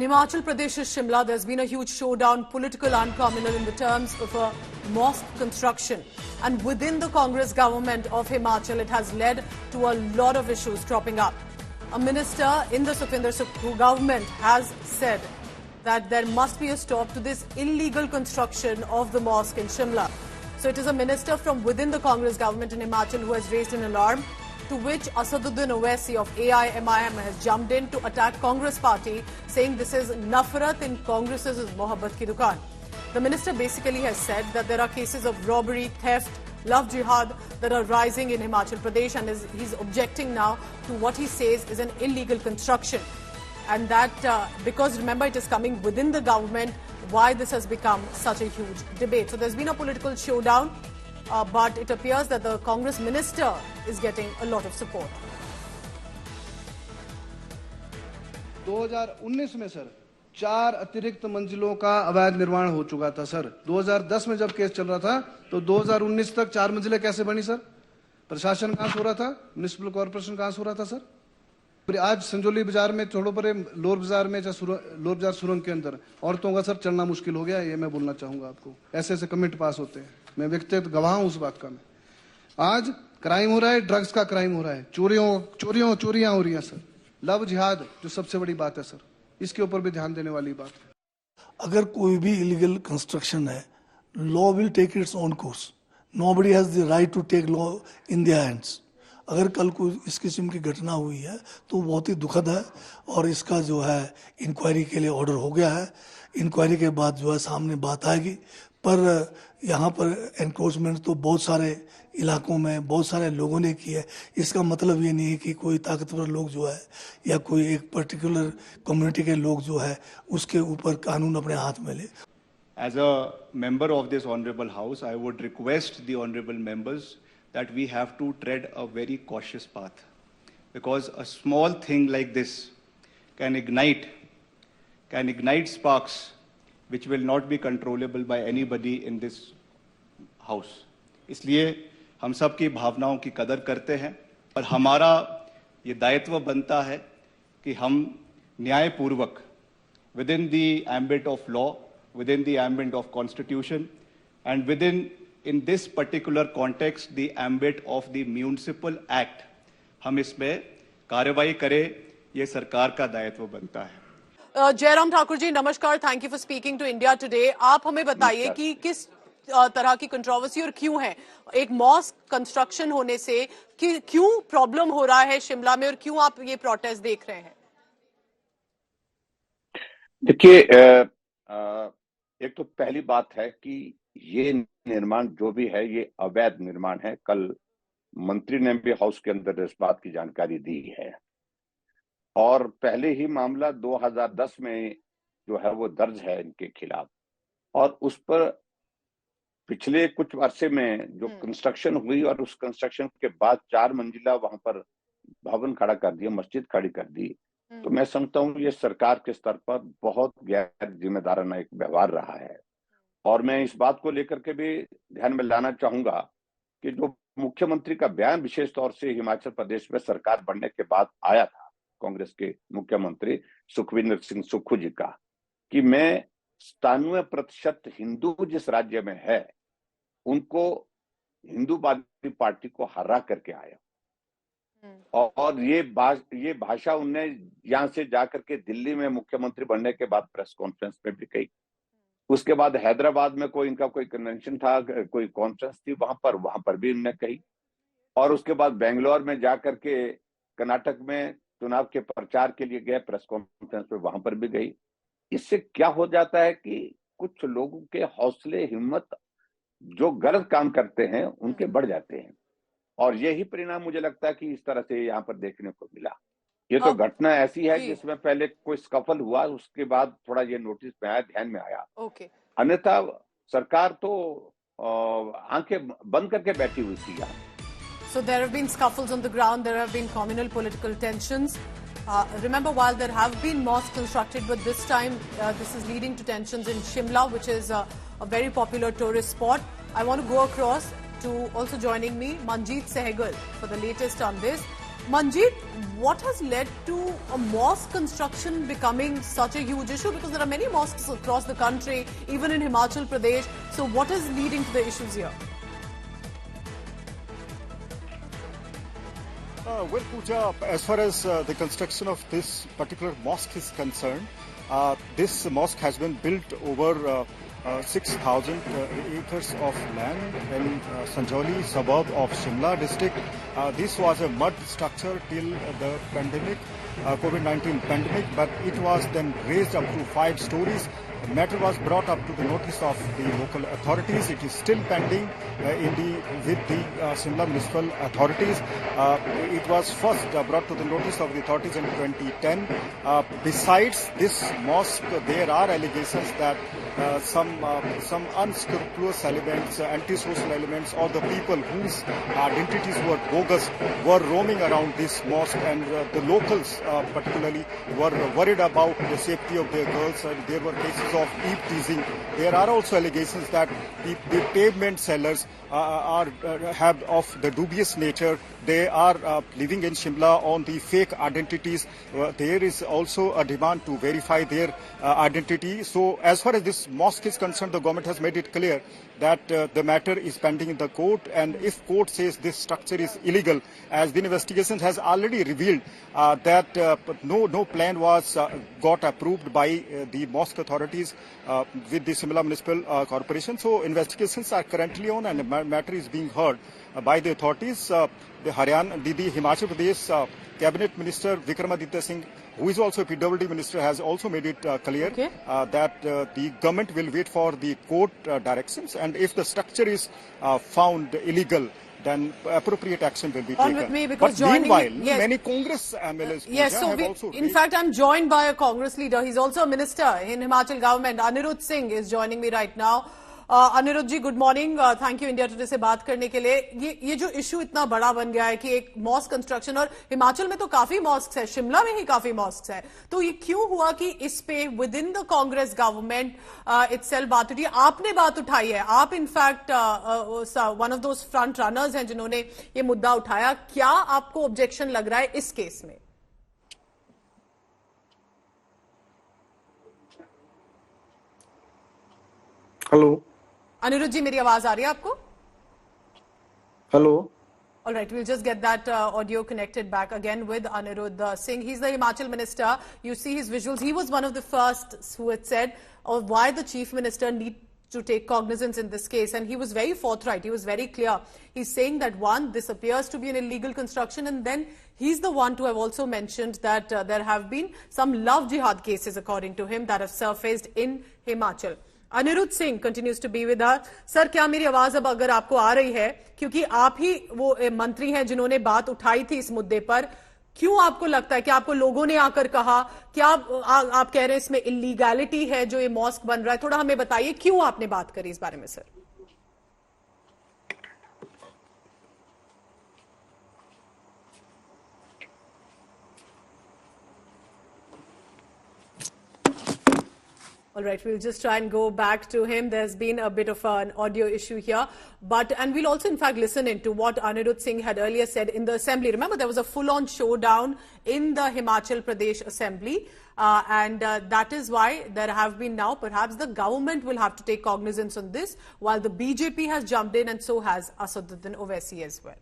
Himachal Pradesh's Shimla, there's been a huge showdown, political and communal, in the terms of a mosque construction. And within the Congress government of Himachal, it has led to a lot of issues cropping up. A minister in the Sukhwinder Sukhu government has said that there must be a stop to this illegal construction of the mosque in Shimla. So it is a minister from within the Congress government in Himachal who has raised an alarm, to which Asaduddin Owaisi of AIMIM has jumped in to attack Congress party, saying this is Nafrat in Congress's Mohabbat ki dukaan. The minister basically has said that there are cases of robbery, theft, love jihad that are rising in Himachal Pradesh, and he's objecting now to what he says is an illegal construction. And that, because remember it is coming within the government, why this has become such a huge debate. So there's been a political showdown. But it appears that the Congress minister is getting a lot of support. 2019 में sir 4 अतिरिक्त मंजिलों का अवैध निर्माण हो चुका था sir. 2010 में जब केस चल रहा था तो 2019 तक 4 मंजिलें कैसे बनी सर? प्रशासन कहां सो रहा था? म्युनिसिपल कॉर्पोरेशन कहां सो रहा था सर? आज संजौली बाजार में छोड़ो परे लोर बाजार में लोर बाजार सुरंग के अंदर औरतों का सर चलना मुश्किल हो गया, ये मैं बोलना चाहूंगा आपको। ऐसे ऐसे कमेंट पास होते हैं, मैं व्यक्तिगत गवाह हूं उस बात का। मैं आज क्राइम हो रहा है, ड्रग्स का क्राइम हो रहा है, चोरियां हो रही हैं सर। लव जिहाद जो सबसे बड़ी बात है सर, इसके ऊपर भी ध्यान देने वाली बात है। अगर कोई भी इलीगल कंस्ट्रक्शन है, law will take its own course. Nobody has the right to take law in their hands. अगर कल कोई इस किस्म की घटना हुई है तो बहुत ही दुखद है, और इसका जो है इंक्वायरी के लिए ऑर्डर हो गया है। इंक्वायरी के बाद जो है सामने बात आएगी, पर यहाँ पर एनक्रोचमेंट तो बहुत सारे इलाकों में बहुत सारे लोगों ने की है। इसका मतलब ये नहीं है कि कोई ताकतवर लोग जो है या कोई एक पर्टिकुलर कम्युनिटी के लोग जो है उसके ऊपर कानून अपने हाथ में ले। As a member of this honorable house, I would request the honorable members that we have to tread a very cautious path, because a small thing like this can ignite sparks which will not be controllable by anybody in this house. इसलिए हम सब की भावनाओं की कदर करते हैं, और हमारा ये दायित्व बनता है कि हम न्यायपूर्वक within the ambit of law, within the ambit of constitution, and within in this particular context the ambit of the municipal act, हम इसमें कार्रवाई करें, ये सरकार का दायित्व बनता है। जयराम ठाकुर जी नमस्कार, thank you for speaking to India Today. आप हमें बताइए कि किस तरह की कंट्रोवर्सी और क्यों है एक मॉस्क कंस्ट्रक्शन होने से, कि क्यों प्रॉब्लम हो रहा है शिमला में, और क्यों आप ये प्रोटेस्ट देख रहे हैं? देखिए, एक तो पहली बात है कि ये निर्माण जो भी है ये अवैध निर्माण है। कल मंत्री ने भी हाउस के अंदर इस बात की जानकारी दी है, और पहले ही मामला 2010 में जो है वो दर्ज है इनके खिलाफ, और उस पर पिछले कुछ अरसे में जो कंस्ट्रक्शन हुई और उस कंस्ट्रक्शन के बाद 4 मंजिला वहां पर भवन खड़ा कर दिया, मस्जिद खड़ी कर दी। तो मैं समझता हूँ ये सरकार के स्तर पर बहुत गैर जिम्मेदाराना एक व्यवहार रहा है। और मैं इस बात को लेकर के भी ध्यान में लाना चाहूंगा कि जो मुख्यमंत्री का बयान विशेष तौर से हिमाचल प्रदेश में सरकार बनने के बाद आया था कांग्रेस के मुख्यमंत्री सुखविंदर सिंह सुक्खू जी का, कि मैं 97% हिंदू जिस राज्य में है उनको हिंदूवादी पार्टी को हरा करके आया, और ये भाषा उनने यहां से जाकर के दिल्ली में मुख्यमंत्री बनने के बाद प्रेस कॉन्फ्रेंस में भी कही। उसके बाद हैदराबाद में इनका कोई कन्वेंशन था, कोई कॉन्फ्रेंस थी, वहां पर भी उन्होंने कही, और उसके बाद बेंगलोर में जाकर के कर्नाटक में चुनाव के प्रचार के लिए गए, प्रेस कॉन्फ्रेंस में वहां पर भी गई। इससे क्या हो जाता है कि कुछ लोगों के हौसले हिम्मत जो गलत काम करते हैं उनके बढ़ जाते हैं, और यही परिणाम मुझे लगता है कि इस तरह से यहाँ पर देखने को मिला। ये तो घटना ऐसी है जिसमें पहले कोई स्कफल हुआ, उसके बाद थोड़ा ये नोटिस में आया, ध्यान में आया। अन्यथा सरकार तो आंखें बंद करके बैठी हुई थी यहाँ। So there have been scuffles on the ground, there have been communal political tensions. Remember, while there have been mosques constructed, but this time this is leading to tensions in Shimla, which is a very popular tourist spot. I want to go across to also joining me, Manjeet Sehgal, for the latest on this. Manjeet, what has led to a mosque construction becoming such a huge issue? Because there are many mosques across the country, even in Himachal Pradesh. So what is leading to the issues here? Well, Pooja, as far as the construction of this particular mosque is concerned, this mosque has been built over 6,000 acres of land in Sanjauli, suburb of Shimla district. This was a mud structure till the pandemic, COVID-19 pandemic, but it was then raised up to 5 stories. The matter was brought up to the notice of the local authorities. It is still pending with the Shimla municipal authorities. It was first brought to the notice of the authorities in 2010. Besides this mosque, there are allegations that some unscrupulous elements, antisocial elements, or the people whose identities were bogus were roaming around this mosque, and the locals particularly were worried about the safety of their girls, and there were cases of eve-teasing. There are also allegations that the pavement sellers have of the dubious nature. They are living in Shimla on the fake identities. There is also a demand to verify their identity. So as far as this mosque is concerned, the government has made it clear that the matter is pending in the court, and if court says this structure is illegal, as the investigation has already revealed that no plan was got approved by the mosque authorities with the Shimla Municipal Corporation. So investigations are currently on, and the matter is being heard by the authorities. The Himachal Pradesh Cabinet Minister Vikramaditya Singh, who is also a PWD minister, has also made it clear that the government will wait for the court directions, and if the structure is found illegal, then appropriate action will be taken. With me, because but meanwhile, many Congress MLAs have also in fact, I'm joined by a Congress leader. He's also a minister in Himachal government. Anirudh Singh is joining me right now. Anirudh ji, good morning. Thank you India today से बात करने के लिए. ये जो issue इतना बड़ा बन गया है कि एक मॉस्क कंस्ट्रक्शन, और हिमाचल में तो काफी मॉस्क है, शिमला में ही काफी मॉस्क है, तो ये क्यों हुआ कि इस पे with in the Congress government itself बात उठी? आपने बात उठाई है, आप in fact one of those front runners हैं जिन्होंने ये मुद्दा उठाया. क्या आपको ऑब्जेक्शन लग रहा है इस केस में? हेलो Anirudh ji, मेरी आवाज आ रही है आपको? Hello. All right, we'll just get that audio connected back again with Anirudh Singh. He's the Himachal minister. You see his visuals. He was one of the first who had said why the chief minister need to take cognizance in this case, and he was very forthright. He was very clear. He's saying that one, this appears to be an illegal construction, and then he's the one to have also mentioned that there have been some love jihad cases, according to him, that have surfaced in Himachal. Anirudh Singh continues to be with us. Sir, क्या मेरी आवाज अब अगर आपको आ रही है? क्योंकि आप ही वो मंत्री हैं जिन्होंने बात उठाई थी इस मुद्दे पर. क्यों आपको लगता है कि आपको लोगों ने आकर कहा, क्या आप कह रहे हैं इसमें इलीगैलिटी है जो ये मॉस्क बन रहा है? थोड़ा हमें बताइए क्यों आपने बात करी इस बारे में sir. All right, we'll just try and go back to him. There's been a bit of an audio issue here, and we'll also in fact listen into what Anirudh Singh had earlier said in the assembly. Remember, there was a full-on showdown in the Himachal Pradesh assembly, and that is why there have been now, perhaps the government will have to take cognizance on this, while the BJP has jumped in, and so has Asaduddin Owaisi as well.